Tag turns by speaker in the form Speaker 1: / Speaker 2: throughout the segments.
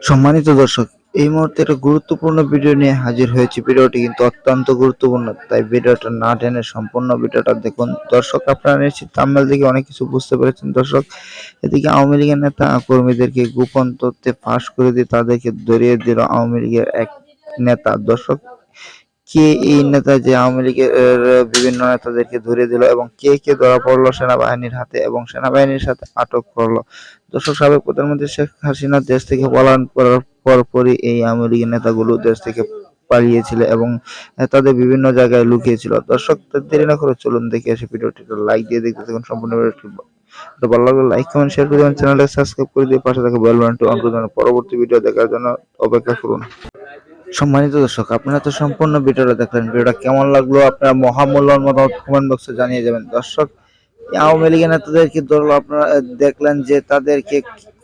Speaker 1: সম্মানিত দর্শক, এই মুহূর্তে একটা গুরুত্বপূর্ণ ভিডিও নিয়ে হাজির হয়েছি। ভিডিওটি কিন্তু অত্যন্ত গুরুত্বপূর্ণ, তাই ভিডিওটা না টেনে সম্পূর্ণ ভিডিওটা দেখুন। দর্শক, আপনারা নিশ্চিত থাম্বনেল দেখে অনেক কিছু বুঝতে পেরেছেন। দর্শক, এদিকে আওয়ামী লীগের নেতা কর্মীদেরকে গোপন তথ্যে ফাঁস করে দিয়ে তাদেরকে ধরিয়ে দিল আওয়ামী লীগের এক নেতা। দর্শক, কে এই নেতা যে আওয়ামী লীগের বিভিন্ন নেতাদেরকে ধরে দিল এবং কে কে ধরা পড়লো সেনাবাহিনীর হাতে এবং সেনাবাহিনীর সাথে আটক করলো? দর্শক, সাবেক প্রধানমন্ত্রী শেখ হাসিনা দেশ থেকে পলায়ন করার পরপরই এই আওয়ামী লীগের নেতাগুলো দেশ থেকে পালিয়েছিল এবং তাদের বিভিন্ন জায়গায় লুকিয়েছিল। দর্শক, দেরি না করে চলুন দেখে আসি ভিডিওটি। লাইক দিয়ে দেখতে থাকুন সম্পূর্ণ ভিডিওটি। ভালো লাগলে লাইক কমেন্ট শেয়ার করে দেবেন, চ্যানেলটা সাবস্ক্রাইব করে দিয়ে পাশে থাকা বেল বাটনটি অন করে দেবেন। পরবর্তী ভিডিও দেখার জন্য অপেক্ষা করুন। সম্মানিত দর্শক, আপনারা তো সম্পূর্ণ ভিডিওটা দেখলেন। ভিডিওটা কেমন লাগলো আপনারা মহামূল্যবান মতামত কমেন্ট বক্সে জানিয়ে যাবেন। দর্শক, আওয়ামী লীগের নেতাদেরকে ধরলো, আপনারা দেখলেন যে তাদেরকে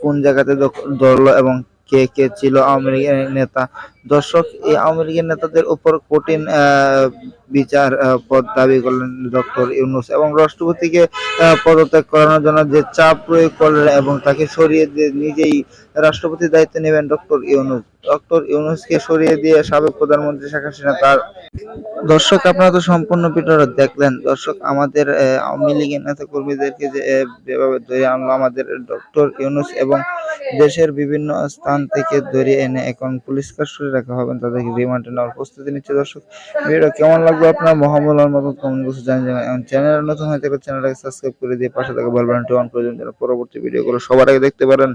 Speaker 1: কোন জায়গাতে ধরলো এবং কে কে ছিল আওয়ামী লীগের নেতা। দর্শক, এই আওয়ামী লীগের নেতাদের উপর কঠিন বিচার পদ দাবি করলেন ডক্টর ইউনূস এবং রাষ্ট্রপতিকে পদত্যাগ করানোর জন্য যে চাপ প্রয়োগ করলেন এবং তাকে সরিয়ে দিয়ে নিজেই রাষ্ট্রপতির দায়িত্ব নেবেন ডক্টর ইউনূস। ডক্টর ইউনূসকে সরিয়ে দিয়ে সাবেক প্রধানমন্ত্রী শেখ হাসিনা তার। দর্শক, আপনারা তো সম্পূর্ণ ভিডিওটা দেখলেন। দর্শক, আমাদের আওয়ামী লীগের নেতা কর্মীদেরকে যে যেভাবে ধরে আনলো আমাদের ডক্টর ইউনূস এবং দেশের বিভিন্ন স্থান থেকে ধরে এনে এখন পুলিশ কাস্টডি রাখা হবে, তাদেরকে রিমান্ডে নেওয়ার প্রস্তুতি নিচ্ছে। দর্শক, ভিডিওটা কেমন লাগলো আপনার মহামূল্যবান মতো কমেন্ট বক্সে জানিয়ে যাবেন এবং চ্যানেল নতুন হয়ে থাকলে চ্যানেলটাকে সাবস্ক্রাইব করে দিয়ে পাশে থাকা বেল বাটনটি অন করে দিন যেন পরবর্তী ভিডিওগুলো সবার আগে দেখতে পারেন।